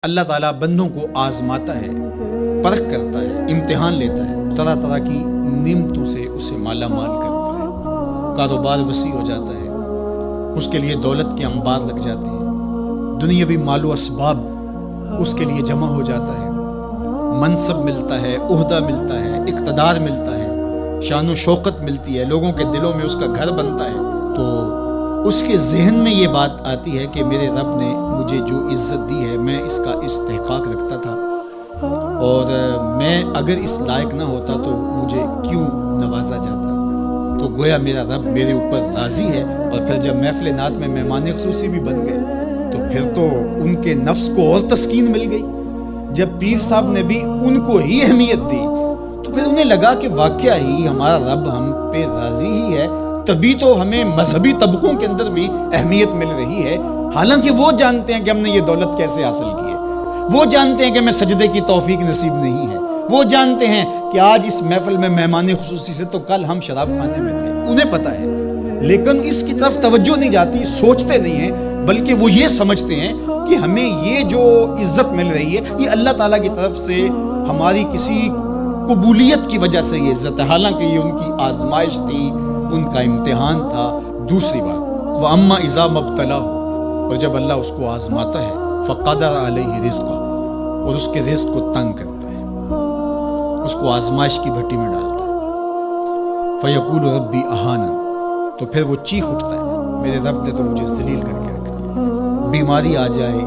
اللہ تعالیٰ بندوں کو آزماتا ہے، پرکھ کرتا ہے، امتحان لیتا ہے، طرح طرح کی نعمتوں سے اسے مالا مال کرتا ہے، کاروبار وسیع ہو جاتا ہے، اس کے لیے دولت کے انبار لگ جاتے ہیں، دنیاوی مال و اسباب اس کے لیے جمع ہو جاتا ہے، منصب ملتا ہے، عہدہ ملتا ہے، اقتدار ملتا ہے، شان و شوکت ملتی ہے، لوگوں کے دلوں میں اس کا گھر بنتا ہے، تو اس کے ذہن میں یہ بات آتی ہے کہ میرے رب نے مجھے جو عزت دی ہے میں اس کا استحقاق رکھتا تھا، اور میں اگر اس لائق نہ ہوتا تو مجھے کیوں نوازا جاتا، تو گویا میرا رب میرے اوپر راضی ہے۔ اور پھر جب محفل نعت میں مہمان خصوصی بھی بن گئے تو پھر تو ان کے نفس کو اور تسکین مل گئی۔ جب پیر صاحب نے بھی ان کو ہی اہمیت دی تو پھر انہیں لگا کہ واقعہ ہی ہمارا رب ہم پہ راضی ہی ہے، تبھی تو ہمیں مذہبی طبقوں کے اندر بھی اہمیت مل رہی ہے، حالانکہ وہ جانتے ہیں کہ ہم نے یہ دولت کیسے حاصل کی ہے، وہ جانتے ہیں کہ ہمیں سجدے کی توفیق نصیب نہیں ہے، وہ جانتے ہیں کہ آج اس محفل میں مہمان خصوصی سے تو کل ہم شراب خانے میں تھے، انہیں پتہ ہے، لیکن اس کی طرف توجہ نہیں جاتی، سوچتے نہیں ہیں، بلکہ وہ یہ سمجھتے ہیں کہ ہمیں یہ جو عزت مل رہی ہے یہ اللہ تعالیٰ کی طرف سے ہماری کسی قبولیت کی وجہ سے یہ عزت ہے، حالانکہ یہ ان کی آزمائش تھی، ان کا امتحان تھا۔ دوسری بات، وَأَمَّا إِذَا مَبْتَلَاهُ، اور جب اللہ اس کو آزماتا ہے، فَقَدَرَ عَلَيْهِ رِزْقَهُ، اور اس کے رزق کو تنگ کرتا ہے، اس کو آزمائش کی بھٹی میں ڈالتا ہے، فَيَقُولُ رَبِّي أَهَانَنِ، تو پھر وہ چیخ اٹھتا ہے، میرے رب نے تو مجھے ذلیل کر کے رکھ دیا۔ بیماری آ جائے،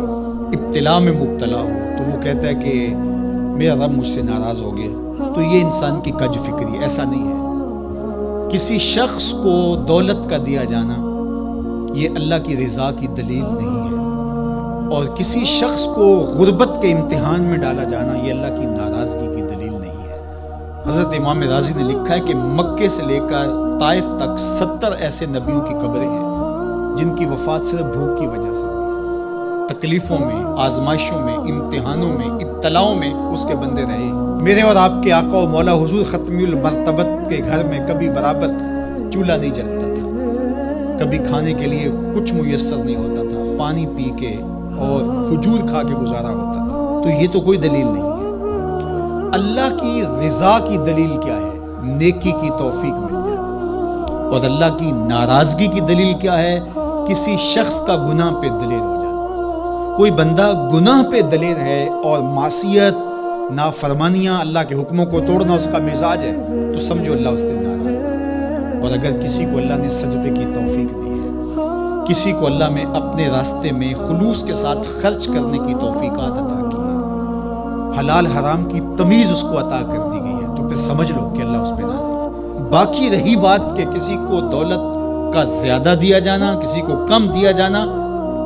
ابتلا میں مبتلا ہو تو وہ کہتا ہے کہ میرا رب مجھ سے ناراض ہو گیا، تو یہ انسان کی کج فکری، ایسا نہیں ہے۔ کسی شخص کو دولت کا دیا جانا یہ اللہ کی رضا کی دلیل نہیں ہے، اور کسی شخص کو غربت کے امتحان میں ڈالا جانا یہ اللہ کی ناراضگی کی دلیل نہیں ہے۔ حضرت امام رازی نے لکھا ہے کہ مکے سے لے کر طائف تک 70 ایسے نبیوں کی قبریں ہیں جن کی وفات صرف بھوک کی وجہ سے ہوئی، تکلیفوں میں، آزمائشوں میں، امتحانوں میں، ابتلاؤں میں اس کے بندے رہے۔ میرے اور آپ کے آقا و مولا حضور ختمی المرتبت کے گھر میں کبھی برابر چولہا نہیں جلتا تھا، کبھی کھانے کے لیے کچھ میسر نہیں ہوتا تھا، پانی پی کے اور کھجور کھا کے گزارا ہوتا تھا، تو یہ تو کوئی دلیل نہیں ہے۔ اللہ کی رضا کی دلیل کیا ہے؟ نیکی کی توفیق مل جانا، اور اللہ کی ناراضگی کی دلیل کیا ہے؟ کسی شخص کا گناہ پہ دلیر ہو جانا۔ کوئی بندہ گناہ پہ دلیر ہے اور معصیت، نافرمانیاں، اللہ کے حکموں کو توڑنا اس کا مزاج ہے، تو سمجھو اللہ اس سے ناراض ہے۔ اور اگر کسی کو اللہ نے سجدے کی توفیق دی ہے، کسی کو اللہ نے اپنے راستے میں خلوص کے ساتھ خرچ کرنے کی توفیقات عطا کی ہے، حلال حرام کی تمیز اس کو عطا کر دی گئی ہے، تو پھر سمجھ لو کہ اللہ اس پہ راضی ہے۔ باقی رہی بات کہ کسی کو دولت کا زیادہ دیا جانا، کسی کو کم دیا جانا،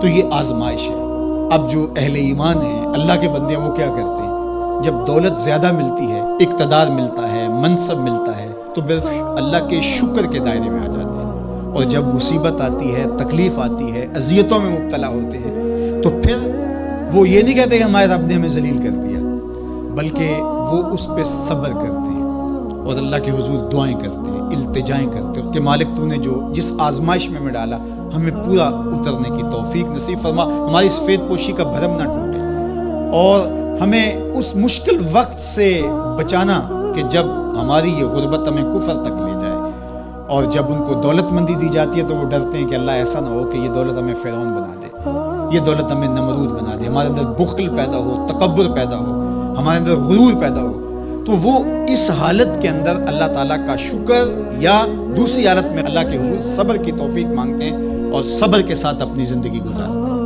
تو یہ آزمائش ہے۔ اب جو اہل ایمان ہیں، اللہ کے بندے ہیں، وہ کیا کرتے ہیں؟ جب دولت زیادہ ملتی ہے، اقتدار ملتا ہے، منصب ملتا ہے، تو پھر اللہ کے شکر کے دائرے میں آ جاتے ہیں، اور جب مصیبت آتی ہے، تکلیف آتی ہے، اذیتوں میں مبتلا ہوتے ہیں، تو پھر وہ یہ نہیں کہتے کہ ہمارے رب نے ہمیں ذلیل کر دیا، بلکہ وہ اس پہ صبر کرتے ہیں اور اللہ کے حضور دعائیں کرتے ہیں، التجائیں کرتے ہیں کہ مالک تو نے جو جس آزمائش میں ڈالا ہمیں پورا اترنے کی توفیق نصیب فرما، ہماری سفید پوشی کا بھرم نہ ٹوٹے، اور ہمیں اس مشکل وقت سے بچانا کہ جب ہماری یہ غربت ہمیں کفر تک لے جائے، اور جب ان کو دولت مندی دی جاتی ہے تو وہ ڈرتے ہیں کہ اللہ ایسا نہ ہو کہ یہ دولت ہمیں فرعون بنا دے، یہ دولت ہمیں نمرود بنا دے، ہمارے اندر بخل پیدا ہو، تکبر پیدا ہو، ہمارے اندر غرور پیدا ہو، تو وہ اس حالت کے اندر اللہ تعالیٰ کا شکر یا دوسری حالت میں اللہ کے حضور صبر کی توفیق مانگتے ہیں اور صبر کے ساتھ اپنی زندگی گزارتے ہیں۔